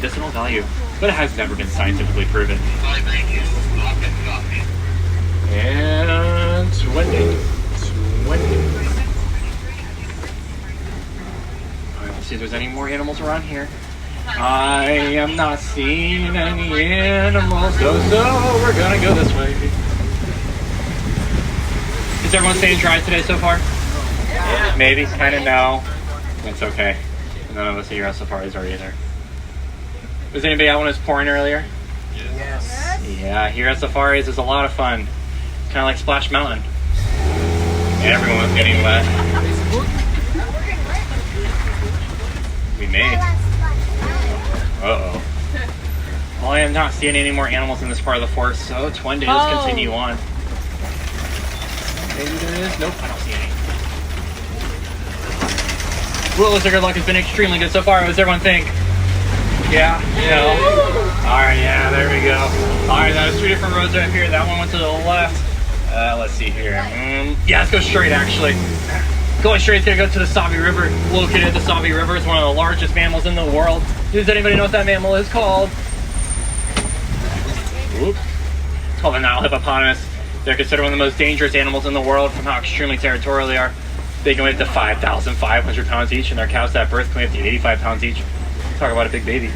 medicinal value, but it has never been scientifically proven. And 20. Alright, let's see if there's any more animals around here. I am not seeing any animals, so we're gonna go this way. Is everyone staying dry today so far? Yeah. Maybe, kind of, no. It's okay. None of us here at safaris are either. Was anybody out when it was pouring earlier? Yes. Yeah, here at safaris is a lot of fun. It's kind of like Splash Mountain. Everyone was getting wet. We may. Uh-oh. Well, I am not seeing any more animals in this part of the forest, so Twende, let's continue on. Maybe there is. Nope, I don't see any. Well, looks like our luck has been extremely good so far. What does everyone think? Yeah? No? Alright, yeah, there we go. Alright, there's 3 different roads right here. That one went to the left. Let's see here. Yeah, let's go straight, actually. Going straight is going to go to the Sabi River. Located at the Sabi River is one of the largest mammals in the world. Does anybody know what that mammal is called? Oops. It's called the Nile hippopotamus. They're considered one of the most dangerous animals in the world from how extremely territorial they are. They can weigh up to 5,500 pounds each, and their calves at birth can weigh up to 85 pounds each. Talk about a big baby.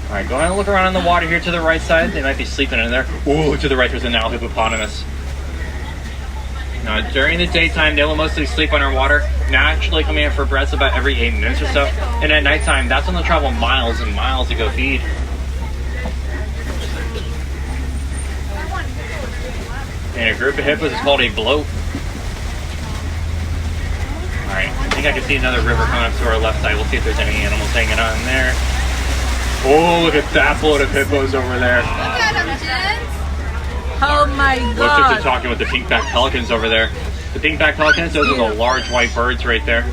Alright, go ahead and look around in the water here to the right side. They might be sleeping in there. Ooh, to the right there's a Nile hippopotamus. Now, during the daytime, they will mostly sleep underwater, naturally coming in for breaths about every 8 minutes or so. And at nighttime, that's when they'll travel miles and miles to go feed. And a group of hippos is called a bloat. Alright, I think I can see another river coming up to our left side. We'll see if there's any animals hanging on there. Oh, look at that bloat of hippos over there. Look at them, gents. Oh my god. Looks like they're talking with the pink-backed pelicans over there. The pink-backed pelicans, those are the large white birds right there.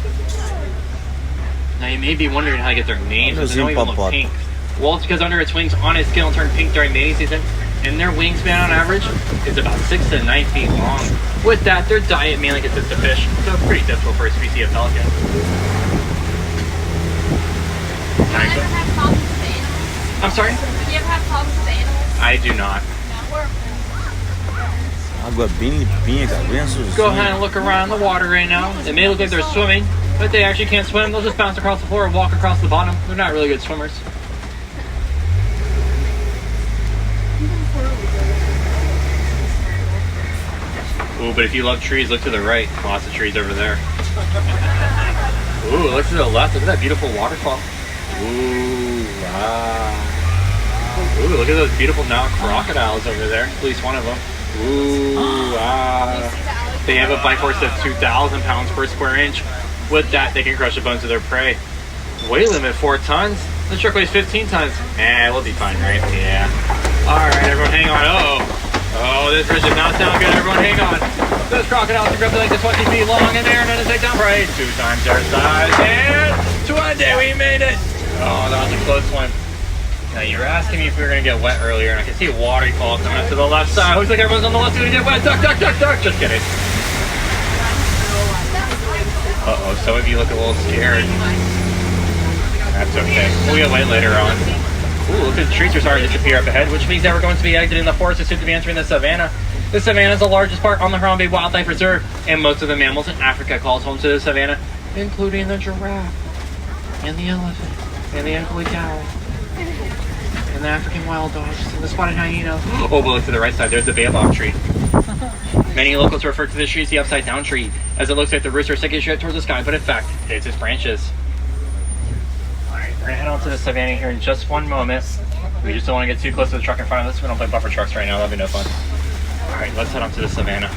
Now you may be wondering how to get their names, but they don't even look pink. Well, it's because under its wings, on its skin will turn pink during mating season, and their wingspan on average is about 6 to 9 feet long. With that, their diet mainly consists of fish, so it's pretty typical for a species of pelican. I'm sorry? Do you ever have problems with animals? I do not. Água bem limpinha, cara, bem azulzinha. Go ahead and look around the water right now. It may look like they're swimming, but they actually can't swim. They'll just bounce across the floor and walk across the bottom. They're not really good swimmers. Ooh, but if you love trees, look to the right. Lots of trees over there. Ooh, look to the left. Look at that beautiful waterfall. Ooh, wow. Ooh, look at those beautiful now crocodiles over there. At least one of them. Ooh, wow. They have a bite force of 2,000 pounds per square inch. With that, they can crush the bones of their prey. Weight limit 4 tons. The shark weighs 15 tons. We'll be fine, right? Yeah. Alright, everyone hang on. Oh, this bridge does not sound good. Everyone hang on. Those crocodiles are roughly like 20 feet long, and they are going to take down prey 2 times their size. And Twende, we made it. Oh, that was a close one. Now, you were asking me if we were going to get wet earlier, and I can see a waterfall coming up to the left side. Looks like everyone's on the left is going to get wet. Duck, duck, duck, duck. Just kidding. Uh-oh, some of you look a little scared. That's okay. We'll get wet later on. Ooh, look at the trees are starting to disappear up ahead, which means that we're going to be exiting the forest and soon to be entering the savannah. The savannah is the largest part on the Harambe Wildlife Reserve, and most of the mammals in Africa calls home to the savannah, including the giraffe, and the elephant, and the ugly cow, and the African wild dogs, and the spotted hyena. Oh, but look to the right side, there's the baobab tree. Many locals refer to this tree as the upside down tree, as it looks like the roots are sticking straight towards the sky, but in fact, it's its branches. We're gonna head on to the savannah here in just one moment. We just don't want to get too close to the truck in front of us. We don't play buffer trucks right now. That'll be no fun. All right, let's head on to the savannah.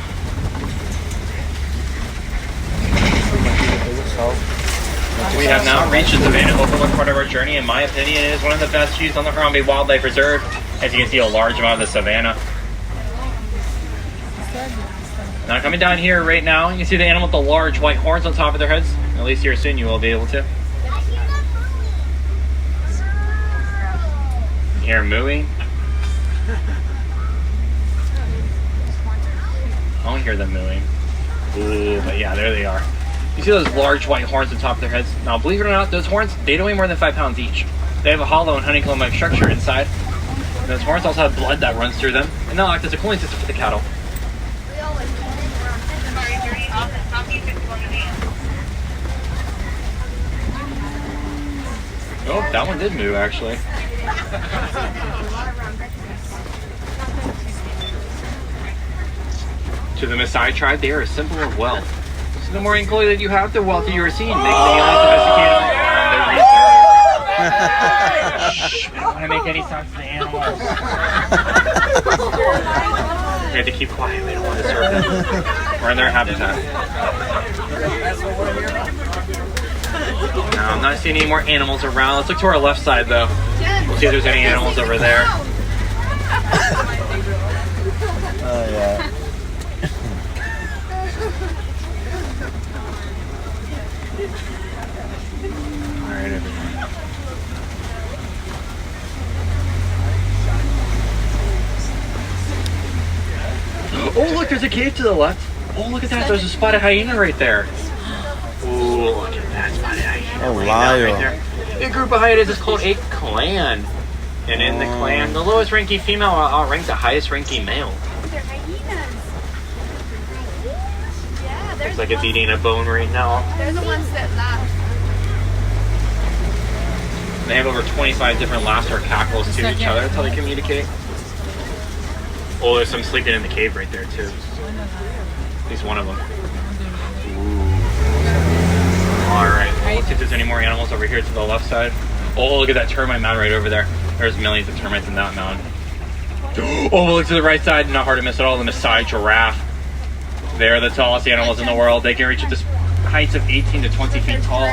We have now reached the savannah overlook part of our journey. In my opinion, it is one of the best views on the Harambe Wildlife Reserve. As you can see, a large amount of the savannah. Now coming down here right now, you can see the animal with the large white horns on top of their heads. At least here soon you will be able to. Hear mooing. I don't hear them mooing. Ooh, but yeah, there they are. You see those large white horns on top of their heads? Now, believe it or not, those horns, they don't weigh more than 5 pounds each. They have a hollow and honeycomb-like structure inside. And those horns also have blood that runs through them, and they'll act as a cooling system for the cattle. Oh, that one did move, actually. To the Maasai tribe, they are a symbol of wealth. So the more equality that you have, the wealthier you are seen, making the animals domesticated on their reserve. Shh, we don't want to make any sounds to the animals. We have to keep quiet, we don't want to disturb them. We're in their habitat. No, I'm not seeing any more animals around. Let's look to our left side, though. We'll see if there's any animals over there. Oh, yeah. Alright, everyone. Oh, look, there's a cave to the left. Oh, look at that. There's a spotted hyena right there. Oh, look at that spotted hyena. Oh, right lion. there. The group of hyenas is called a clan. And in the clan, the lowest ranking female will outrank the highest ranking male. They're hyenas. Yeah, Looks like it's eating a bone right now. they're the ones that laugh. They have over 25 different laughs or cackles to each other. That's how they communicate. Oh, there's some sleeping in the cave right there, too. At least one of them. Alright, well, let's see if there's any more animals over here to the left side. Oh, look at that termite mound right over there. There's millions of termites in that mound. Oh, look to the right side. Not hard to miss at all. The Maasai giraffe. They're the tallest animals in the world. They can reach up to heights of 18 to 20 feet tall.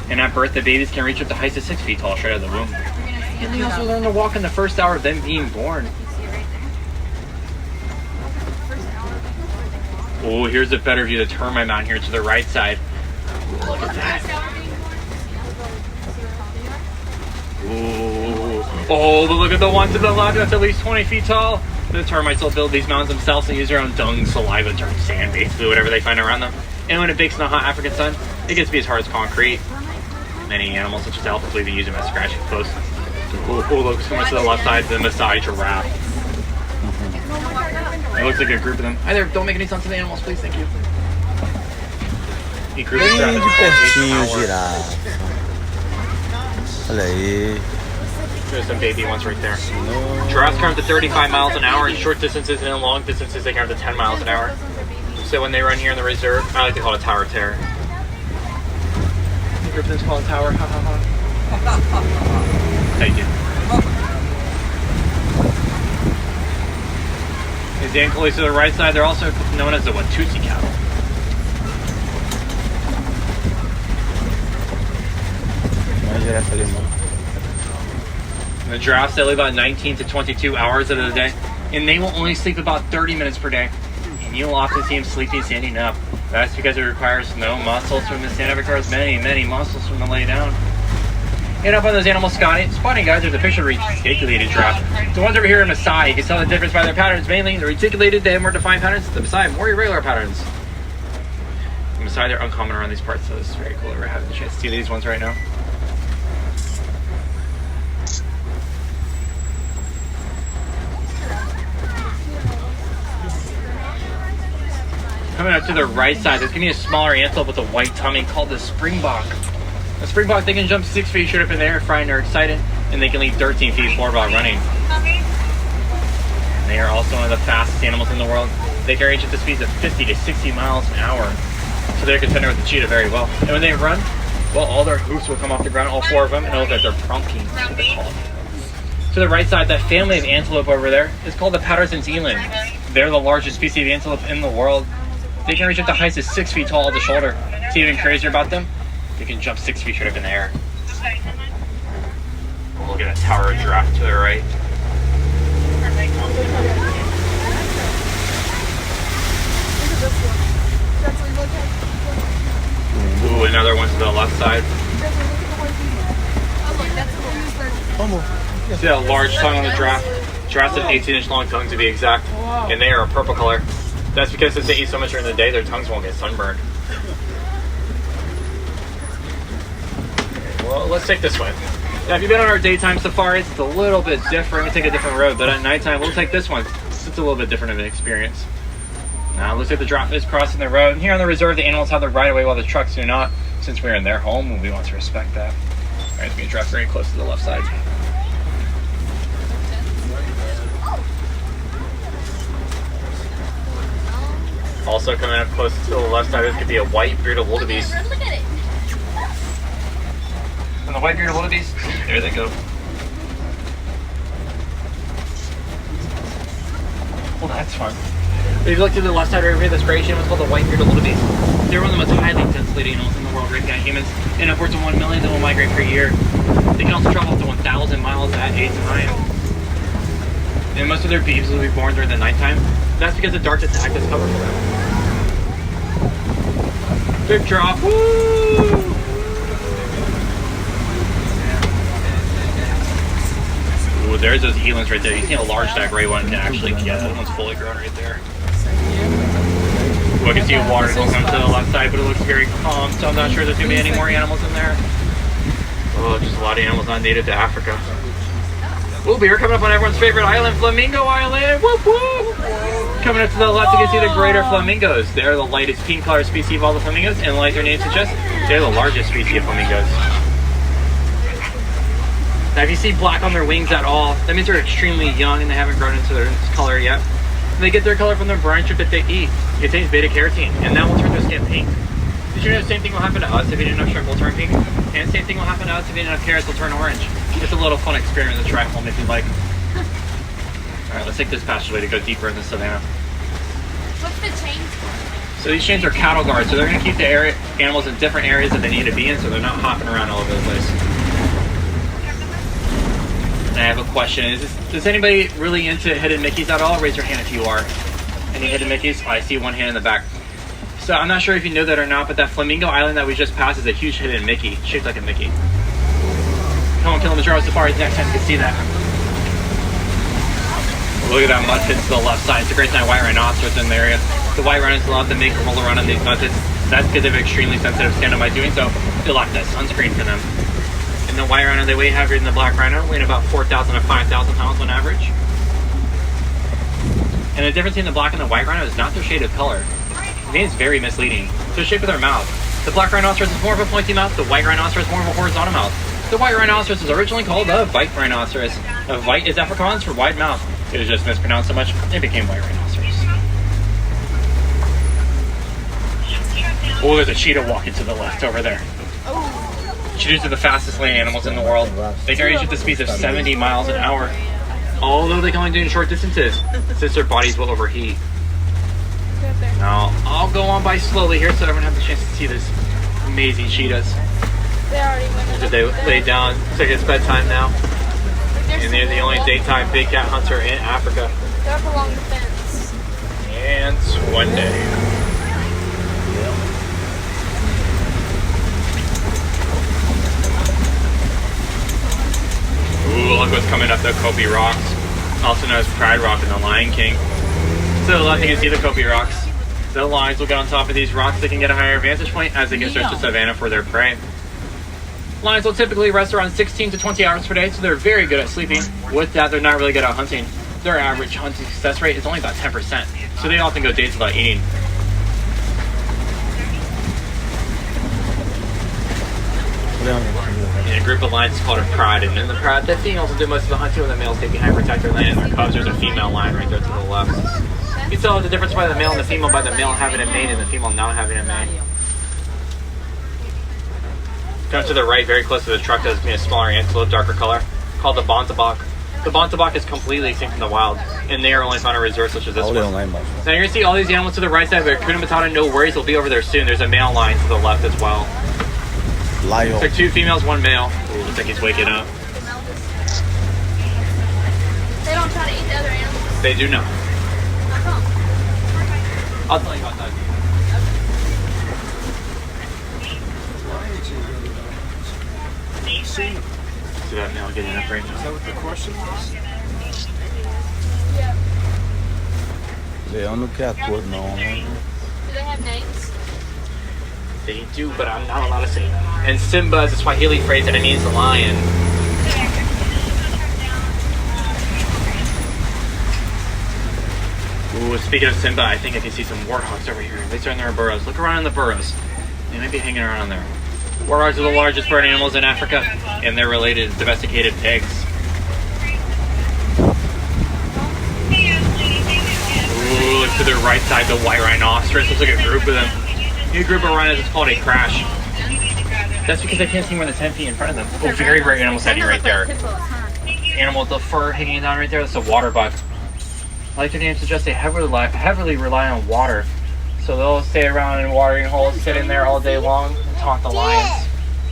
And at birth, the babies can reach up to heights of 6 feet tall straight out of the womb. And they also learn to walk in the first hour of them being born. Oh, here's a better view of the termite mound here to the right side. Ooh, look at that. Ooh. Oh, but look at the one to the left. That's at least 20 feet tall. The termites will build these mounds themselves and use their own dung, saliva, dirt, sand, basically whatever they find around them. And when it bakes in the hot African sun, it gets to be as hard as concrete. Many animals, such as elephants, even use them as scratching posts. Oh, look, so much to the left side, the Maasai giraffe. It looks like a group of them. Hi there, don't make any sounds to the animals, please, thank you. A group of Bem de pertinho, giraffes. girafa. Olha aí. There's some baby ones right there. Giraffes can run up to 35 miles an hour in short distances, and in long distances they can run up to 10 miles an hour. So when they run here in the reserve, I like to call it a tower terror. The group of them's called a tower. Ha ha ha. Thank you. As the ankles to the right side, they're also known as the Watusi cattle. Uma girafa alemã. The giraffes, they live about 19 to 22 hours out of the day, and they will only sleep about 30 minutes per day. And you'll often see them sleeping standing up. That's because it requires no muscles from the stand up. It requires many, many muscles from the lay down. And up on those animal spotting guides, there's a picture of a reticulated giraffe. The ones over here in Maasai, you can tell the difference by their patterns. Mainly, the reticulated, they have more defined patterns. The Maasai have more irregular patterns. The Maasai, they're uncommon around these parts, so this is very cool that we're having the chance to see these ones right now. Coming up to the right side, there's going to be a smaller antelope with a white tummy called the springbok. The springbok, they can jump 6 feet straight up in the air, frightened or excited, and they can leap 13 feet forward while running. And they are also one of the fastest animals in the world. They can reach up to speeds of 50 to 60 miles an hour. So they're contender with the cheetah very well. And when they run, well, all their hoofs will come off the ground, all four of them, and it'll look like they're pronking, that's what they're called. To the right side, that family of antelope over there is called the Patterson-Zealand. They're the largest species of antelope in the world. They can reach up to heights of 6 feet tall at the shoulder. See even crazier about them? They can jump 6 feet straight up in the air. We'll look at a tower of giraffe to the right. Ooh, another one to the left side. Vamos. See that large tongue on the giraffe? Giraffes have 18-inch long tongues to be exact, and they are a purple color. That's because since they eat so much during the day, their tongues won't get sunburned. Well, let's take this way. Yeah, if you've been on our daytime safaris, it's a little bit different. We take a different road, but at nighttime, we'll take this one. It's a little bit different of an experience. Now, it looks like the drop is crossing the road. And here on the reserve, the animals have the right of way while the trucks do not. Since we're in their home, we want to respect that. All right, it's going to drop very close to the left side. Also coming up close to the left side, this could be a white bearded wildebeest. Look at it. And the white bearded wildebeest, there they go. Well, that's fun. If you look to the left side right here, this gray animal is called the white bearded wildebeest. They're one of the most highly densely animals in the world, raised by humans, and upwards of 1 million that will migrate per year. They can also travel up to 1,000 miles at a time. And most of their babies will be born during the nighttime. That's because the darkness acts as cover for them. Big drop. Woo! Ooh, there's those elands right there. You see how large that gray one can actually get. That one's fully grown right there. Well, I can see water going to the left side, but it looks very calm, so I'm not sure there's going to be any more animals in there. Oh, just a lot of animals not native to Africa. Ooh, but we're coming up on everyone's favorite island, Flamingo Island. Whoop, whoop. Coming up to the left, you can see the greater flamingos. They're the lightest pink color species of all the flamingos, and like their name suggests, they're the largest species of flamingos. Now, if you see black on their wings at all, that means they're extremely young and they haven't grown into their color yet. They get their color from the brine strip that they eat. It contains beta-carotene, and that will turn their skin pink. Did you know the same thing will happen to us if you didn't have shrimp, we'll turn pink? And the same thing will happen to us if you didn't have carrots, we'll turn orange. It's a little fun experiment to try at home if you like. Alright, let's take this passageway to go deeper in the savannah. What's the chains for? So these chains are cattle guards, so they're going to keep the animals in different areas that they need to be in, so they're not hopping around all over the place. And I have a question. Is anybody really into hidden Mickeys at all? Raise your hand if you are. Any hidden Mickeys? Oh, I see one hand in the back. So I'm not sure if you know that or not, but that Flamingo Island that we just passed is a huge hidden Mickey, shaped like a Mickey. Come on, Kilimanjaro Safaris, next time you can see that. Look at that mud pit to the left side. It's a great time white rhinoceros in the area. The white rhinos love to make a roll around on these mud pits. That's because they have extremely sensitive skin, and by doing so, they lock that sunscreen for them. In the white rhino, they weigh heavier than the black rhino, weighing about 4,000 to 5,000 pounds on average. And the difference between the black and the white rhino is not their shade of color. The name is very misleading. It's the shape of their mouth. The black rhinoceros is more of a pointy mouth, the white rhinoceros is more of a horizontal mouth. The white rhinoceros was originally called the Vite rhinoceros. A Vite is Afrikaans for wide mouth. It was just mispronounced so much, it became white rhinoceros. Oh, there's a cheetah walking to the left over there. Cheetahs are the fastest land animals in the world. They can reach at the speeds of 70 miles an hour. Although they can only do it in short distances, since their bodies will overheat. Now, I'll go on by slowly here so everyone has a chance to see this amazing cheetahs. They already went. Did they lay down? Looks like it's bedtime now. And they're the only daytime big cat hunter in Africa. They're up along the fence. And one day. Ooh, look what's coming up the Kopi Rocks. Also known as Pride Rock in the Lion King. So left you can see the Kopi Rocks. The lions will get on top of these rocks. They can get a higher vantage point as they get search the savannah for their prey. Lions will typically rest around 16 to 20 hours per day, so they're very good at sleeping. With that, they're not really good at hunting. Their average hunting success rate is only about 10%, so they often go days without eating. And a group of lions is called a pride, and in the pride, the females will do most of the hunting when the males stay behind to protect their land and their cubs. There's a female lion right there to the left. You can tell the difference by the male and the female by the male having a mane and the female not having a mane. Come to the right, very close to the truck, there's a smaller antelope, darker color, called the Bontabak. The Bontabak is completely extinct in the wild, and they are only found in reserves such as this one. Now you're going to see all these animals to the right side, but Hakuna Matata, no worries, they'll be over there soon. There's a male lion to the left as well. Lion. It's like 2 females, 1 male. Ooh, looks like he's waking up. They don't try to eat the other animals? They do not. How come? I'll tell you about that. See that male getting up right now. Is that what the question was? Yeah. Leão não quer ator, não. Do they have names? They do, but I'm not allowed to say that. And Simba is a Swahili phrase and it means lion. speaking of Simba, I think I can see some warthogs over here. They are in their burrows. Look around in the burrows. They might be hanging around in there. Warthogs are the largest bird animals in Africa, and they're related to domesticated pigs. Ooh, look to the right side, the white rhinoceros. Looks like a group of them. New group of rhinos is called a crash. That's because I can't see more than 10 feet in front of them. Oh, very rare animal sighting right there. Animal with the fur hanging down right there, that's a water buck. Like the name suggests, they heavily rely on water. So they'll stay around in watering holes, sit in there all day long, and taunt the lions.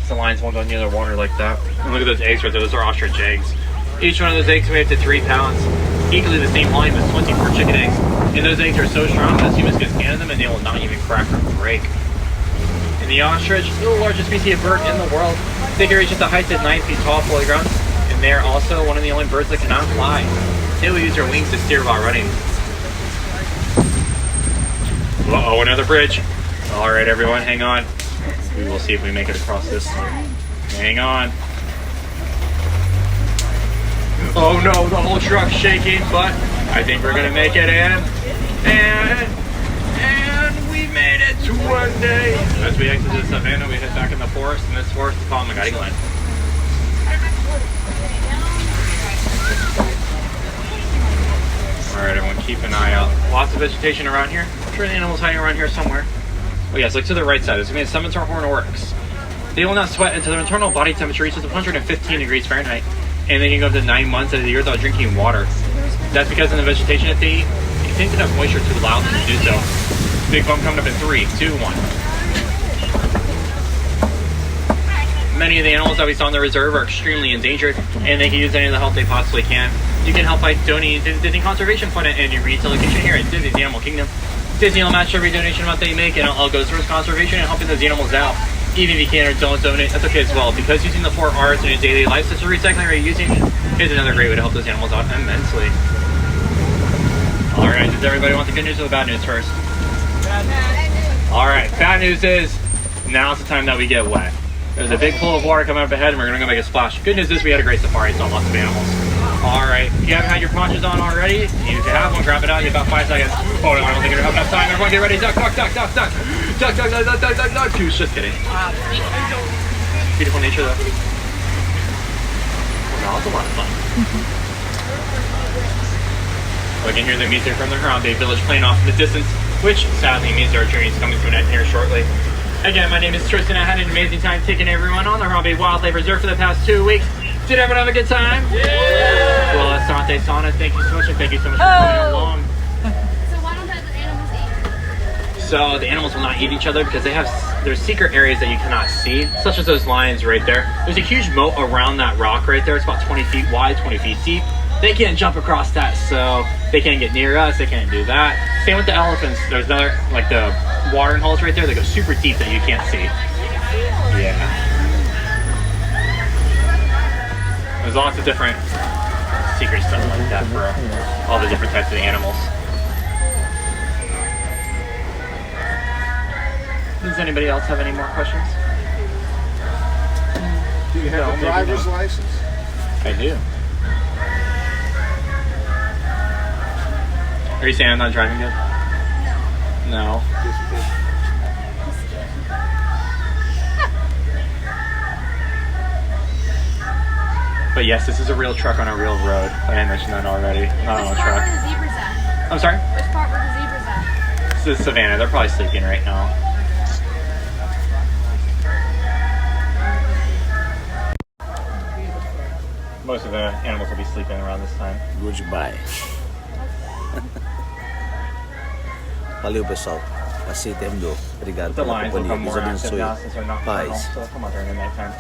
The lions won't go near the water like that. And look at those eggs right there, those are ostrich eggs. Each one of those eggs weigh up to 3 pounds. Equally the same volume as 24 chicken eggs. And those eggs are so strong that humans can scan them and they will not even crack or break. And the ostrich is the largest species of bird in the world. They can reach at the height of 9 feet tall fully grown. And they are also one of the only birds that cannot fly. They will use their wings to steer while running. Uh-oh, another bridge. Alright everyone, hang on. We will see if we make it across this. Hang on. Oh no, the whole truck's shaking, but I think we're gonna make it in. And we made it to one day. As we exit the savannah, we head back in the forest, and this forest is called my guiding line. Alright everyone, keep an eye out. Lots of vegetation around here. I'm sure the animal's hiding around here somewhere. Oh yes, look to the right side. There's going to be a scimitar horn oryx. They will not sweat until their internal body temperature reaches 115 degrees Fahrenheit. And they can go up to 9 months out of the year without drinking water. That's because in the vegetation that they eat, it contains enough moisture to allow them to do so. Big bump coming up in 3, 2, 1. Many of the animals that we saw in the reserve are extremely endangered, and they can use any of the help they possibly can. You can help by donating to the Disney Conservation Fund at any retail location here at Disney's Animal Kingdom. Disney will match every donation amount that you make, and it all goes towards conservation and helping those animals out. Even if you can or don't donate, that's okay as well, because using the 4 R's in your daily life, such as recycling or reusing, is another great way to help those animals out immensely. Alright, does everybody want the good news or the bad news first? Alright, bad news is, now's the time that we get wet. There's a big pool of water coming up ahead, and we're going to go make a splash. Good news is we had a great safari, saw lots of animals. Alright, if you haven't had your ponchos on already, if you have one, grab it out, you have about 5 seconds. Oh no, I don't think you're going to have enough time. Everyone get ready, duck, duck, duck, duck, duck. Duck, duck, duck, duck, duck, duck, duck. Just kidding. Beautiful nature though. Well, that was a lot of fun. We can hear the music from the Harambe village playing off in the distance, which sadly means our journey is coming to an end here shortly. Again, my name is Tristan. I had an amazing time taking everyone on the Harambe Wildlife Reserve for the past 2 weeks. Did everyone have a good time? Yeah! Well, Asante Sana, thank you so much, and thank you so much for coming along. So why don't the animals eat? So the animals will not eat each other because they have there's secret areas that you cannot see, such as those lions right there. There's a huge moat around that rock right there. It's about 20 feet wide, 20 feet deep. They can't jump across that, so they can't get near us. They can't do that. Same with the elephants. There's another, like the watering holes right there that go super deep that you can't see. Yeah. There's lots of different secret stuff like that for all the different types of animals. Does anybody else have any more questions? Do you have a driver's license? I do. Are you saying I'm not driving good? No. But yes, this is a real truck on a real road. I didn't mention that already. Not on a truck. Which part were the zebras at? I'm sorry? Which part were the zebras at? This is Savannah. They're probably sleeping right now. Most of the animals will be sleeping around this time. Goodbye. Valeu, pessoal. Aceitemos. Obrigado The pela lions will come companhia. more Deus active abençoe. now since they're not Paz. so they'll come out during the nighttime.